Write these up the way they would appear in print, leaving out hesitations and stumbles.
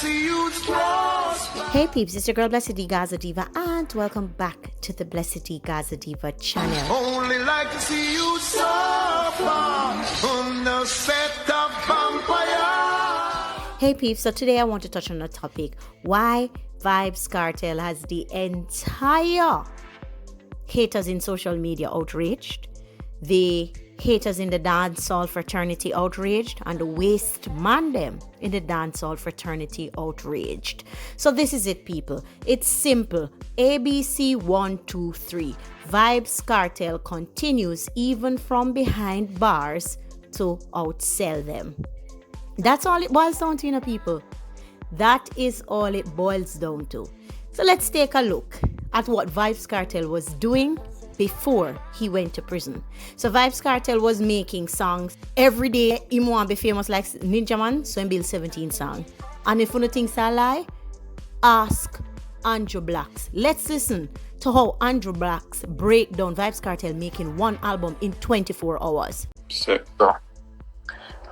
see you prosper. Hey peeps, it's your girl BlessydGazaDiva and welcome back to the BlessydGazaDiva channel. Only like to see you suffer on the set of vampire. Hey peeps, so today I want to touch on a topic: why Vybz Kartel has the entire haters in social media outraged, the haters in the dancehall fraternity outraged, and the waste man them in the dancehall fraternity outraged. So this is it, people. It's simple. ABC 1, 2, 3. Vybz Kartel continues even from behind bars to outsell them. That's all it boils down to, people. That is all it boils down to. So let's take a look at what Vybz Kartel was doing before he went to prison. So Vybz Kartel was making songs every day. He want to be famous like Ninja Man, so he build 17 songs. And if you think I lie, ask Andrew Blacks. Let's listen to how Andrew Blacks break down Vybz Kartel making one album in 24 hours. Sick. So,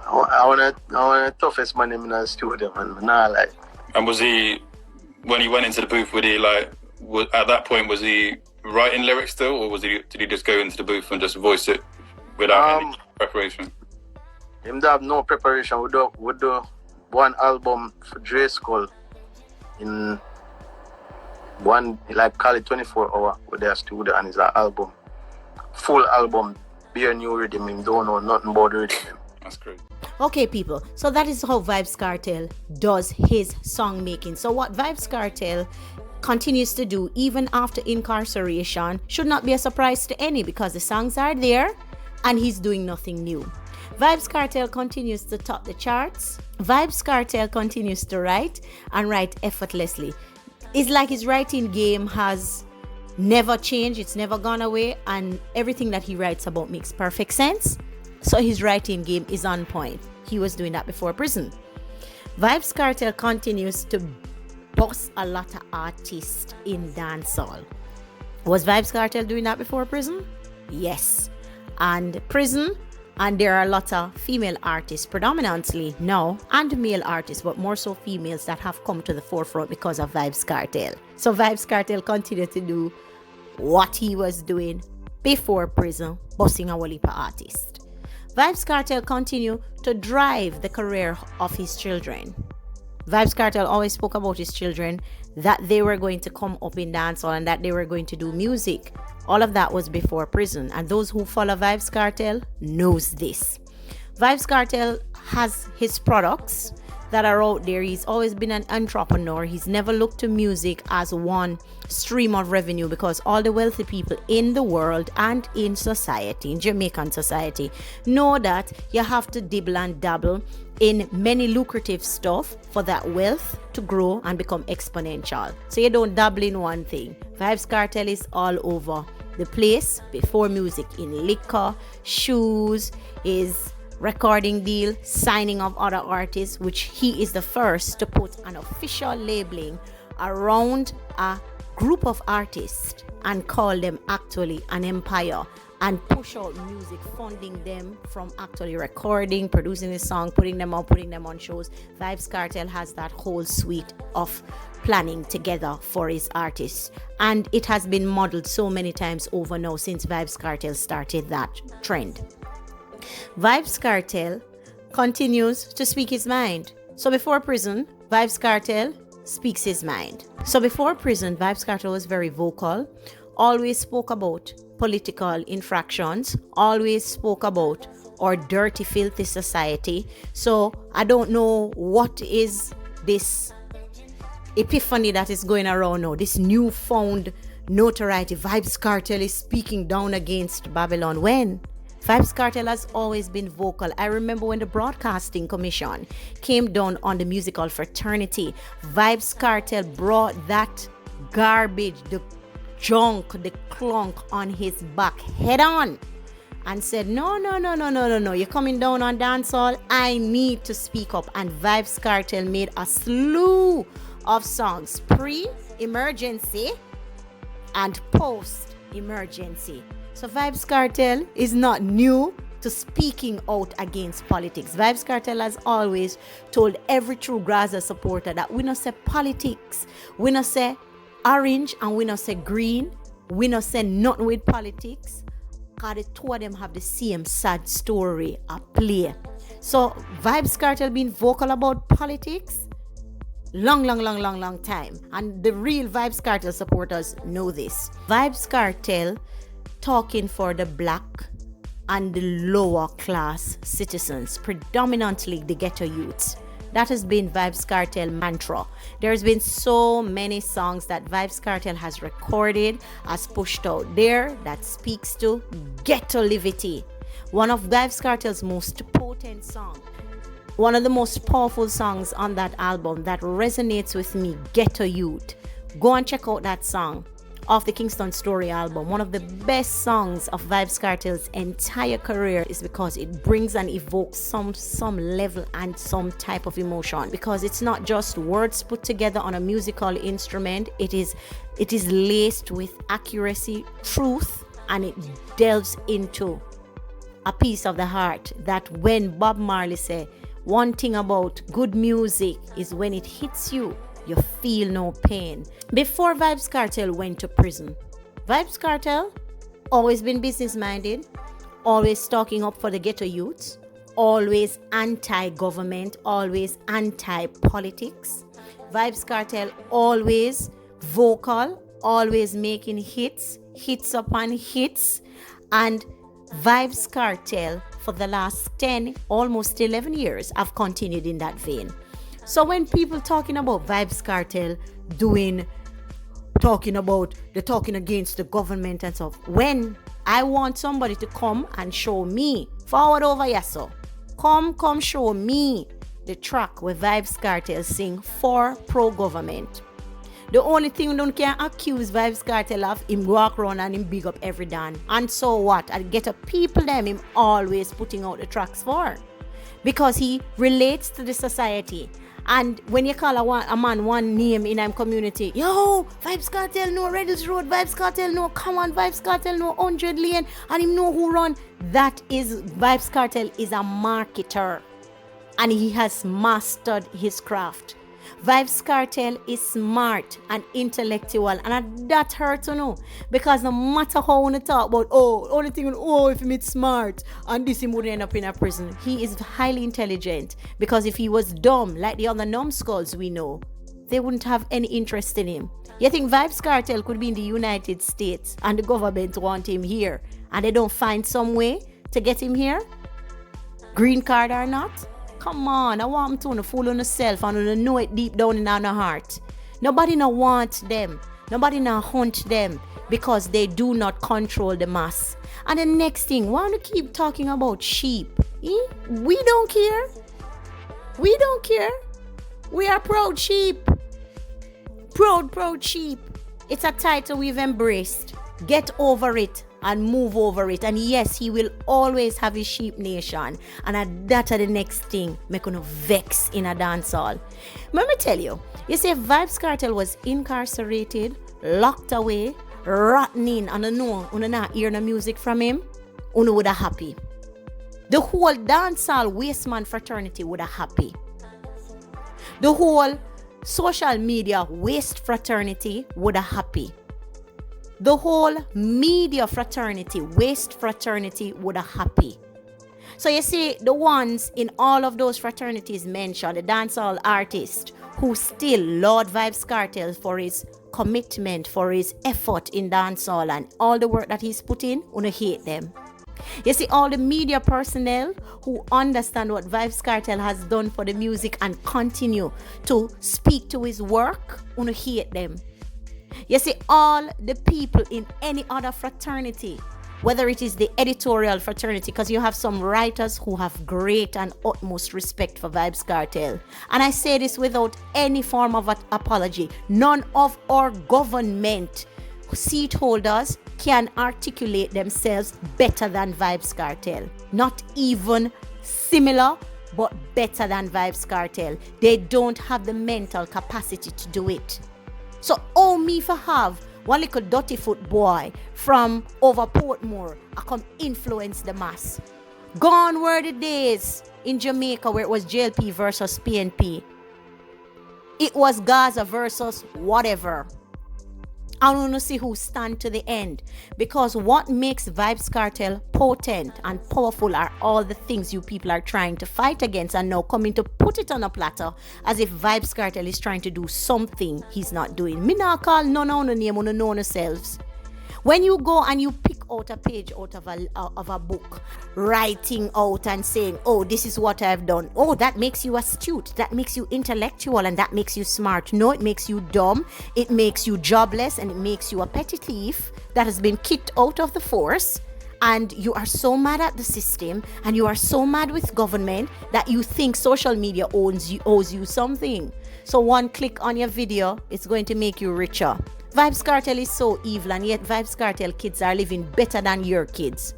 I want the toughest man in the studio, man. Nah, like. And was he, when he went into the booth, would he at that point, was he writing lyrics still, or did he just go into the booth and just voice it without any preparation? Him have no preparation. We do one album for Dre Skull in one, like, call it 24 hour with their studio, and it's an album, full album, bare new rhythm. Him don't know nothing about the rhythm. That's great. Okay, people, so that is how Vybz Kartel does his song making. So what Vybz Kartel continues to do even after incarceration should not be a surprise to any, because the songs are there and he's doing nothing new. Vybz Kartel continues to top the charts. Vybz Kartel continues to write and write effortlessly. It's like his writing game has never changed, it's never gone away, and everything that he writes about makes perfect sense. So his writing game is on point. He was doing that before prison. Vybz Kartel continues to boss a lot of artists in dancehall. Was Vybz Kartel doing that before prison? Yes. And prison, and there are a lot of female artists predominantly now, and male artists, but more so females, that have come to the forefront because of Vybz Kartel. So Vybz Kartel continued to do what he was doing before prison, bossing a whole heap of artists. Vybz Kartel continue to drive the career of his children. Vybz Kartel always spoke about his children, that they were going to come up in dancehall and that they were going to do music. All of that was before prison, and those who follow Vybz Kartel knows this. Vybz Kartel has his products that are out there. He's always been an entrepreneur. He's never looked to music as one stream of revenue, because all the wealthy people in the world and in society, in Jamaican society, know that you have to dibble and dabble in many lucrative stuff for that wealth to grow and become exponential. So you don't dabble in one thing. Vybz Kartel is all over the place before music, in liquor, shoes, is recording deal, signing of other artists, which he is the first to put an official labeling around a group of artists and call them actually an empire, and push out music, funding them from actually recording, producing a song, putting them on shows. Vybz Kartel has that whole suite of planning together for his artists, and it has been modeled so many times over now since Vybz Kartel started that trend. Vybz Kartel continues to speak his mind. So before prison, Vybz Kartel speaks his mind. So before prison, Vybz Kartel was very vocal, always spoke about political infractions, always spoke about our dirty, filthy society. So I don't know what is this epiphany that is going around now, this newfound notoriety. Vybz Kartel is speaking down against Babylon. When? Vybz Kartel has always been vocal. I remember when the Broadcasting Commission came down on the musical fraternity, Vybz Kartel brought that garbage, the junk, the clunk on his back head on and said, no, you're coming down on dancehall, I need to speak up. And Vybz Kartel made a slew of songs, pre-emergency and post-emergency. So Vybz Kartel is not new to speaking out against politics. Vybz Kartel has always told every true Gaza supporter that we not say politics, we not say orange, and we not say green, we not say nothing with politics, because the two of them have the same sad story at play. So Vybz Kartel been vocal about politics long time, and the real Vybz Kartel supporters know this. Vybz Kartel talking for the black and the lower class citizens, predominantly the ghetto youths. That has been Vybz Kartel mantra. There's been so many songs that Vybz Kartel has recorded, has pushed out there that speaks to ghetto livity. One of Vybz Kartel's most potent songs, one of the most powerful songs on that album that resonates with me, Ghetto Youth. Go and check out that song off the Kingston Story album. One of the best songs of Vybz Kartel's entire career is because it brings and evokes some level and some type of emotion, because it's not just words put together on a musical instrument. It is laced with accuracy, truth, and it delves into a piece of the heart that when Bob Marley said, one thing about good music is when it hits you, you feel no pain. Before Vybz Kartel went to prison, Vybz Kartel always been business-minded, always talking up for the ghetto youths, always anti-government, always anti-politics. Vybz Kartel always vocal, always making hits upon hits, and Vybz Kartel for the last 10, almost 11 years have continued in that vein. So when people talking about Vybz Kartel talking against the government and stuff, when I want somebody to come and show me, forward over here, so come show me the track where Vybz Kartel sing for pro-government. The only thing you don't can accuse Vybz Kartel of, him walk around and him big up every dan. And so what? I get a people them him always putting out the tracks for. Because he relates to the society. And when you call a man one name in a community, yo, Vybz Kartel know Reddles Road, Vybz Kartel know come on, Vybz Kartel know 100 Lane, and him know who run. That is, Vybz Kartel is a marketer. And he has mastered his craft. Vybz Kartel is smart and intellectual, and that hurts to know, because no matter how you talk about, only thing if he meets smart and this him would end up in a prison, he is highly intelligent, because if he was dumb like the other numbskulls we know, they wouldn't have any interest in him. You think Vybz Kartel could be in the United States and the government want him here and they don't find some way to get him here, green card or not? Come on, I want them to fool on yourself and know it deep down in our heart. Nobody no want them. Nobody no hunt them, because they do not control the mass. And the next thing, why don't you keep talking about sheep? We don't care. We don't care. We are proud sheep. Proud sheep. It's a title we've embraced. Get over it and move over it. And yes, he will always have his sheep nation. And that's the next thing make you vex in a dancehall. Let me tell you, you see, if Vybz Kartel was incarcerated, locked away, rotten in, and you not hear no music from him, you would have happy. The whole dancehall wasteman fraternity would have happy. The whole social media waste fraternity would have happy. The whole media fraternity, waste fraternity would have happy. So you see, the ones in all of those fraternities mentioned, the dancehall artist who still laud Vybz Kartel for his commitment, for his effort in dancehall and all the work that he's put in, you hate them. You see, all the media personnel who understand what Vybz Kartel has done for the music and continue to speak to his work, you hate them. You see, all the people in any other fraternity, whether it is the editorial fraternity, because you have some writers who have great and utmost respect for Vybz Kartel. And I say this without any form of apology. None of our government seat holders can articulate themselves better than Vybz Kartel. Not even similar, but better than Vybz Kartel. They don't have the mental capacity to do it. So, me for have one little dirty foot boy from over Portmore, I come influence the mass. Gone were the days in Jamaica where it was JLP versus PNP. It was Gaza versus whatever. I want to see who stand to the end, because what makes Vybz Kartel potent and powerful are all the things you people are trying to fight against and now coming to put it on a platter as if Vybz Kartel is trying to do something he's not doing. Me not call none of the name on the known yourselves. When you go and you pick out a page out of a book, writing out and saying, oh, this is what I've done. Oh, that makes you astute. That makes you intellectual and that makes you smart. No, it makes you dumb. It makes you jobless and it makes you a petty thief that has been kicked out of the force. And you are so mad at the system and you are so mad with government that you think social media owes you something. So one click on your video, it's going to make you richer. Vybz Kartel is so evil, and yet Vybz Kartel kids are living better than your kids.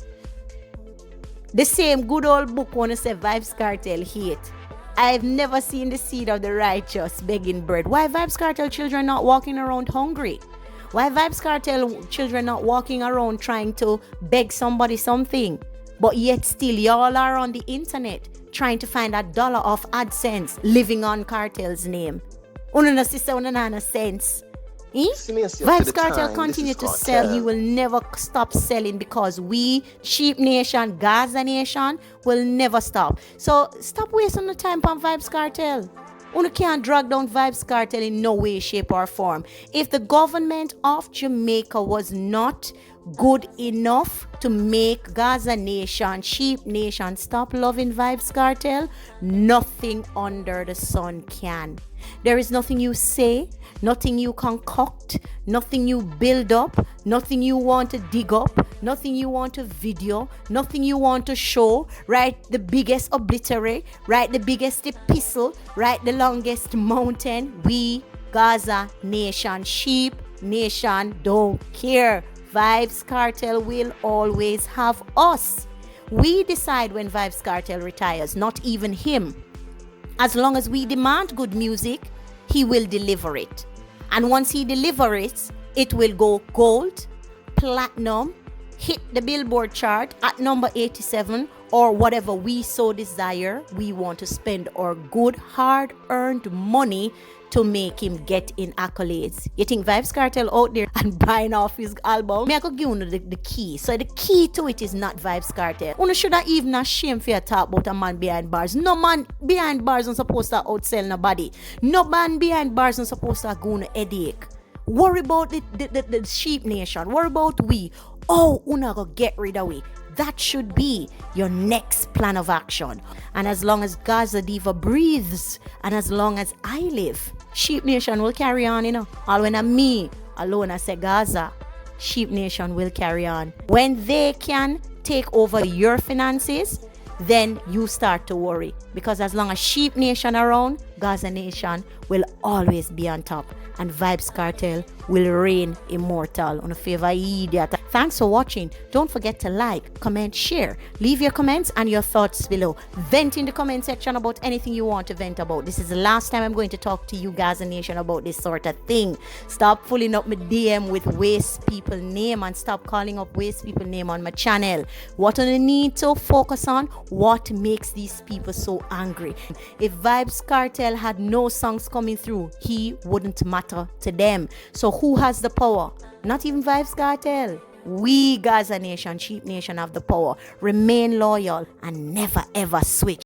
The same good old book wanna say Vybz Kartel hate. I've never seen the seed of the righteous begging bread. Why Vybz Kartel children not walking around hungry? Why Vybz Kartel children not walking around trying to beg somebody something? But yet still y'all are on the internet trying to find $1 off AdSense living on Kartel's name. Una sister una sense. Vybz Kartel continue to sell. He will never stop selling because we, Sheep Nation, Gaza Nation, will never stop. So stop wasting the time on Vybz Kartel. You can't drag down Vybz Kartel in no way, shape, or form. If the government of Jamaica was not good enough to make Gaza Nation, Sheep Nation stop loving Vybz Kartel, nothing under the sun can. There is nothing you say, nothing you concoct, nothing you build up, nothing you want to dig up, nothing you want to video, nothing you want to show. Write the biggest obliterate, write the biggest epistle, write the longest mountain. We, Gaza Nation, Sheep Nation, don't care. Vybz Kartel will always have us. We decide when Vybz Kartel retires, not even him. As long as we demand good music, he will deliver it. And once he delivers it will go gold, platinum, hit the Billboard chart at number 87, or whatever we so desire. We want to spend our good hard-earned money to make him get in accolades. You think Vybz Kartel out there and buying off his album? Me I could give you the key. So the key to it is not Vybz Kartel. You should have even ashamed for your talk about a man behind bars. No man behind bars is supposed to outsell nobody. No man behind bars is supposed to go on a headache. Worry about the Sheep Nation. Worry about we. Oh, una go get rid of we. That should be your next plan of action. And as long as GazaDiva breathes, and as long as I live, Sheep Nation will carry on, you know. All when I'm me alone, I say Gaza, Sheep Nation will carry on. When they can take over your finances, then you start to worry. Because as long as Sheep Nation around, Gaza Nation will always be on top. And Vybz Kartel will reign immortal. On a favor, idiot. Thanks for watching. Don't forget to like, comment, share. Leave your comments and your thoughts below. Vent in the comment section about anything you want to vent about. This is the last time I'm going to talk to you Gaza Nation about this sort of thing. Stop fooling up my DM with waste people name and stop calling up waste people name on my channel. What do they need to focus on? What makes these people so angry? If Vybz Kartel had no songs coming through, he wouldn't matter to them. So who has the power? Not even Vybz Kartel. We, Gaza Nation, Sheep Nation, have the power. Remain loyal and never ever switch.